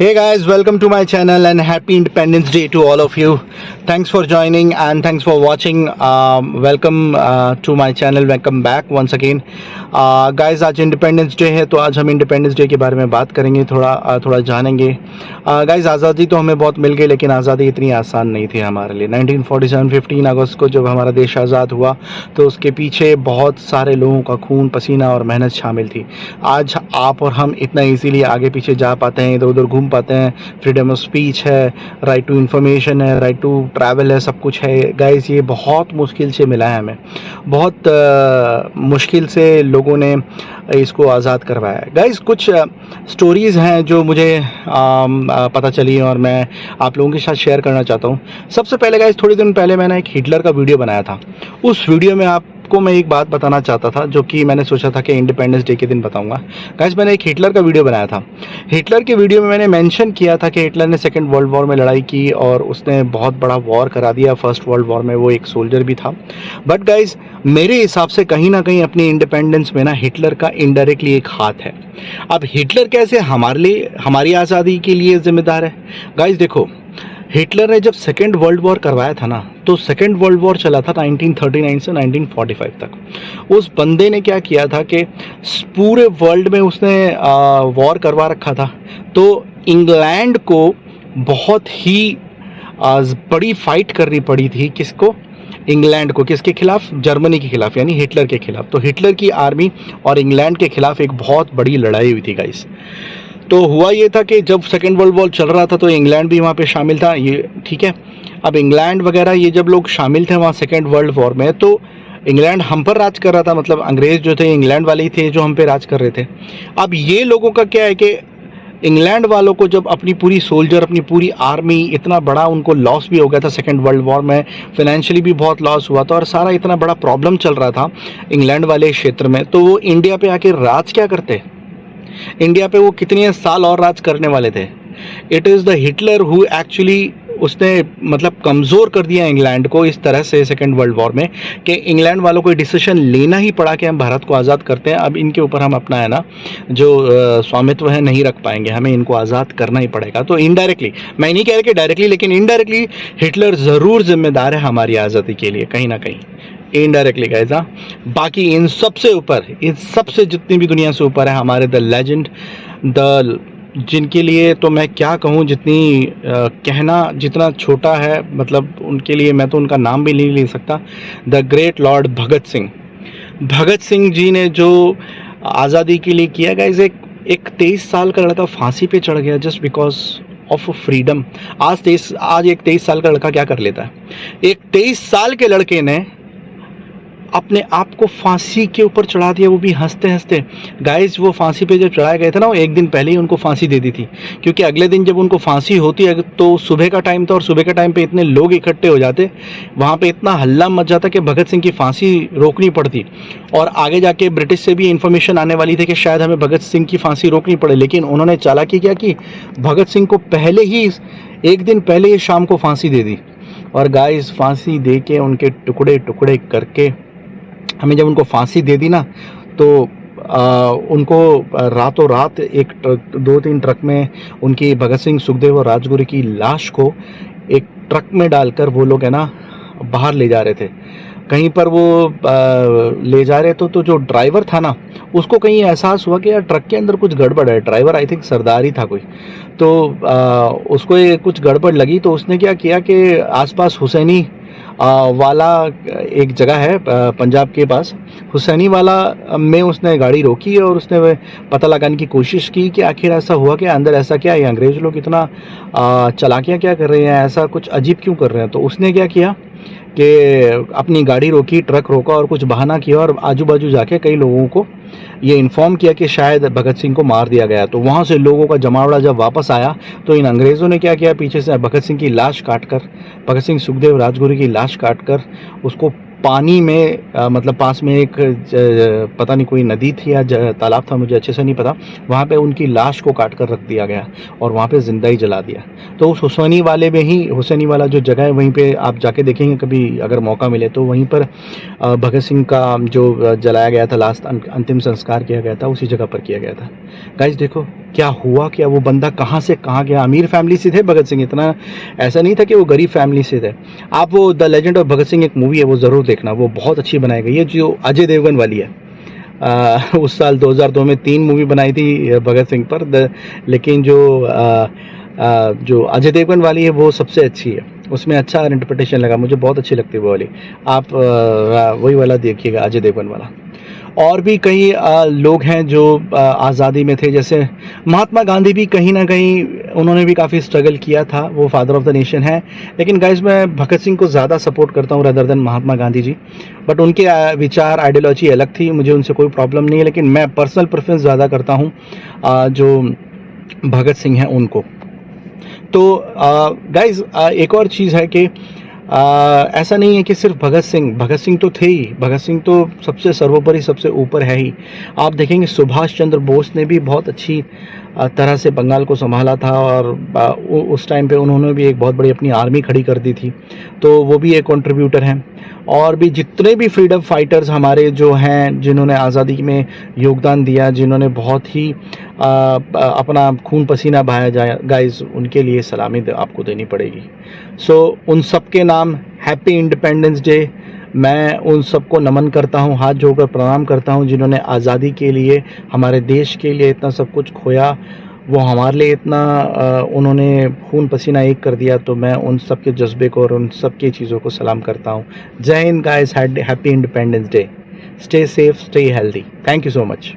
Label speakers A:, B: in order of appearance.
A: Hey guys, welcome to my channel and happy Independence Day to all of you. Thanks for joining and thanks for watching. Welcome to my channel. Welcome back once again. Guys, आज independence day है तो आज हम independence day के बारे में बात करेंगे, थोड़ा जानेंगे. गाइस, आज़ादी तो हमें बहुत मिल गई लेकिन आज़ादी इतनी आसान नहीं थी हमारे लिए. 1947 15 अगस्त को जब हमारा देश आज़ाद हुआ तो उसके पीछे बहुत सारे लोगों का खून पसीना और मेहनत शामिल थी. आज आप और हम इतना इजीली आगे पीछे जा पाते हैं, इधर उधर घूम पाते हैं. फ्रीडम ऑफ स्पीच है, राइट टू इन्फॉर्मेशन है, राइट टू ट्रैवल है, सब कुछ है. गाइस, ये बहुत मुश्किल से मिला है हमें, बहुत मुश्किल से लोगों ने इसको आज़ाद करवाया है. गाइस, कुछ स्टोरीज़ हैं जो मुझे पता चली और मैं आप लोगों के साथ शेयर करना चाहता हूँ. सबसे पहले गाइस, थोड़े दिन पहले मैंने एक हिटलर का वीडियो बनाया था. उस वीडियो में आपको मैं एक बात बताना चाहता था जो कि मैंने सोचा था कि इंडिपेंडेंस डे के दिन बताऊंगा. गाइस, मैंने एक हिटलर का वीडियो बनाया था. हिटलर के वीडियो में मैंने मेंशन किया था कि हिटलर ने सेकेंड वर्ल्ड वॉर में लड़ाई की और उसने बहुत बड़ा वॉर करा दिया. फर्स्ट वर्ल्ड वॉर में वो एक सोल्जर भी था. बट गाइस, मेरे हिसाब से कहीं ना कहीं अपनी इंडिपेंडेंस में ना हिटलर का इनडायरेक्टली एक हाथ है. अब हिटलर कैसे हमारे लिए, हमारी आज़ादी के लिए जिम्मेदार है? गाइस देखो, हिटलर ने जब सेकेंड वर्ल्ड वॉर करवाया था ना, तो सेकेंड वर्ल्ड वॉर चला था 1939 से 1945 तक. उस बंदे ने क्या किया था कि पूरे वर्ल्ड में उसने वॉर करवा रखा था. तो इंग्लैंड को बहुत ही बड़ी फाइट करनी पड़ी थी. किसको? इंग्लैंड को. किसके खिलाफ? जर्मनी के खिलाफ, यानी हिटलर के खिलाफ. तो हिटलर की आर्मी और इंग्लैंड के खिलाफ एक बहुत बड़ी लड़ाई हुई थी गाइस. तो हुआ ये था कि जब सेकेंड वर्ल्ड वॉर चल रहा था तो इंग्लैंड भी वहाँ पे शामिल था. ये ठीक है. अब इंग्लैंड वगैरह ये जब लोग शामिल थे वहाँ सेकेंड वर्ल्ड वॉर में, तो इंग्लैंड हम पर राज कर रहा था. मतलब अंग्रेज़ जो थे इंग्लैंड वाले ही थे जो हम पे राज कर रहे थे. अब ये लोगों का क्या है कि इंग्लैंड वालों को जब अपनी पूरी सोल्जर, अपनी पूरी आर्मी, इतना बड़ा उनको लॉस भी हो गया था सेकेंड वर्ल्ड वॉर में, फाइनेंशियली भी बहुत लॉस हुआ था और सारा इतना बड़ा प्रॉब्लम चल रहा था इंग्लैंड वाले क्षेत्र में. तो वो इंडिया पे आके राज क्या करते? इंडिया पे वो कितने साल और राज करने वाले थे. It is the Hitler who actually, उसने मतलब कमज़ोर कर दिया इंग्लैंड को इस तरह से सेकेंड वर्ल्ड वॉर में कि इंग्लैंड वालों को डिसीजन लेना ही पड़ा कि हम भारत को आज़ाद करते हैं. अब इनके ऊपर हम अपना है ना जो स्वामित्व है नहीं रख पाएंगे, हमें इनको आज़ाद करना ही पड़ेगा. तो इनडायरेक्टली, मैं नहीं कह रहा कि डायरेक्टली, लेकिन इनडायरेक्टली हिटलर ज़रूर जिम्मेदार है हमारी आज़ादी के लिए, कहीं ना कहीं इनडायरेक्टली गाइस. बाकी इन सबसे ऊपर, इन सबसे जितनी भी दुनिया से ऊपर है हमारे द लेजेंड, द जिनके लिए तो मैं क्या कहूँ, जितनी कहना जितना छोटा है, मतलब उनके लिए मैं तो उनका नाम भी नहीं ले सकता. The great Lord Bhagat Singh. Bhagat Singh ji ने जो आज़ादी के लिए किया गाइस, एक 23 साल का लड़का फांसी पे चढ़ गया जस्ट बिकॉज ऑफ फ्रीडम. आज एक 23 साल का लड़का क्या कर लेता है? एक 23 साल के लड़के ने अपने आप को फांसी के ऊपर चढ़ा दिया, वो भी हंसते हंसते. गाइस, वो फांसी पे जब चढ़ाए गए थे ना, वो एक दिन पहले ही उनको फांसी दे दी थी, क्योंकि अगले दिन जब उनको फांसी होती है तो सुबह का टाइम था और सुबह के टाइम पे इतने लोग इकट्ठे हो जाते, वहाँ पे इतना हल्ला मच जाता कि भगत सिंह की फांसी रोकनी पड़ती. और आगे जाके ब्रिटिश से भी इन्फॉर्मेशन आने वाली थी कि शायद हमें भगत सिंह की फांसी रोकनी पड़े, लेकिन उन्होंने चालाकी क्या की, भगत सिंह को पहले ही, एक दिन पहले ही शाम को फांसी दे दी. और गाइस, फांसी दे के उनके टुकड़े टुकड़े करके हमें जब उनको फांसी दे दी ना, तो उनको रातों रात एक 2-3 ट्रक में उनकी भगत सिंह, सुखदेव और राजगुरु की लाश को एक ट्रक में डालकर वो लोग है ना बाहर ले जा रहे थे. कहीं पर वो ले जा रहे तो जो ड्राइवर था ना, उसको कहीं एहसास हुआ कि यार ट्रक के अंदर कुछ गड़बड़ है. ड्राइवर आई थिंक सरदार ही था कोई. तो उसको ये कुछ गड़बड़ लगी, तो उसने क्या किया कि आसपास हुसैनी वाला एक जगह है पंजाब के पास, हुसैनी वाला में उसने गाड़ी रोकी और उसने पता लगाने की कोशिश की कि आखिर ऐसा हुआ कि अंदर ऐसा क्या है, अंग्रेज़ लोग इतना चालाकियाँ क्या कर रहे हैं, ऐसा कुछ अजीब क्यों कर रहे हैं. तो उसने क्या किया कि अपनी गाड़ी रोकी, ट्रक रोका और कुछ बहाना किया और आजू बाजू जाके कई लोगों को ये इन्फॉर्म किया कि शायद भगत सिंह को मार दिया गया. तो वहाँ से लोगों का जमावड़ा जब वापस आया तो इन अंग्रेज़ों ने क्या किया, पीछे से भगत सिंह की लाश काटकर, भगत सिंह, सुखदेव, राजगुरु की लाश काटकर उसको पानी में मतलब पास में एक पता नहीं कोई नदी थी या तालाब था, मुझे अच्छे से नहीं पता, वहाँ पे उनकी लाश को काट कर रख दिया गया और वहाँ पे ज़िंदा ही जला दिया. तो उस हुसैनी वाले में ही, हुसैनी वाला जो जगह है वहीं पे आप जाके देखेंगे कभी अगर मौका मिले तो, वहीं पर भगत सिंह का जो जलाया गया था, लास्ट अंतिम संस्कार किया गया था, उसी जगह पर किया गया था. गाइस देखो, क्या हुआ, क्या वो बंदा कहाँ से कहाँ गया। अमीर फैमिली से थे भगत सिंह, इतना ऐसा नहीं था कि वो गरीब फैमिली से थे। आप वो the legend of Bhagat Singh एक मूवी है, वो ज़रूर देखना, वो बहुत अच्छी बनाई गई है, जो अजय देवगन वाली है। उस साल 2002 में 3 मूवी बनाई थी भगत सिंह पर, लेकिन जो अजय देवगन वाली है वो सबसे अच्छी है, उसमें अच्छा इंटरप्रिटेशन लगा मुझे, बहुत अच्छी लगती है वो वाली। आप वही वाला देखिएगा, अजय देवगन वाला। और भी कई लोग हैं जो आज़ादी में थे, जैसे महात्मा गांधी भी कहीं ना कहीं उन्होंने भी काफ़ी स्ट्रगल किया था, वो फादर ऑफ द नेशन है। लेकिन गाइस मैं भगत सिंह को ज़्यादा सपोर्ट करता हूँ rather than Mahatma Gandhi ji. But उनके विचार, आइडियोलॉजी अलग थी, मुझे उनसे कोई प्रॉब्लम नहीं है, लेकिन मैं पर्सनल प्रेफरेंस ज़्यादा करता हूँ जो भगत सिंह हैं उनको। तो गाइज एक और चीज़ है कि ऐसा नहीं है कि सिर्फ भगत सिंह तो थे ही, भगत सिंह तो सबसे सर्वोपरि, सबसे ऊपर है ही। आप देखेंगे सुभाष चंद्र बोस ने भी बहुत अच्छी तरह से बंगाल को संभाला था, और उस टाइम पे उन्होंने भी एक बहुत बड़ी अपनी आर्मी खड़ी कर दी थी, तो वो भी एक कंट्रीब्यूटर हैं। और भी जितने भी फ्रीडम फाइटर्स हमारे जो हैं, जिन्होंने आज़ादी में योगदान दिया, जिन्होंने बहुत ही अपना खून पसीना बहाया जाए, गाइस उनके लिए सलामी आपको देनी पड़ेगी। सो उन सब के नाम हैप्पी इंडिपेंडेंस डे। मैं उन सबको नमन करता हूँ, हाथ जोड़कर प्रणाम करता हूँ, जिन्होंने आज़ादी के लिए, हमारे देश के लिए इतना सब कुछ खोया, वो हमारे लिए इतना उन्होंने खून पसीना एक कर दिया। तो मैं उन सब के जज्बे को और उन सब की चीज़ों को सलाम करता हूँ। जय Hind guys, happy independence day. Stay safe, stay healthy. Thank you so much.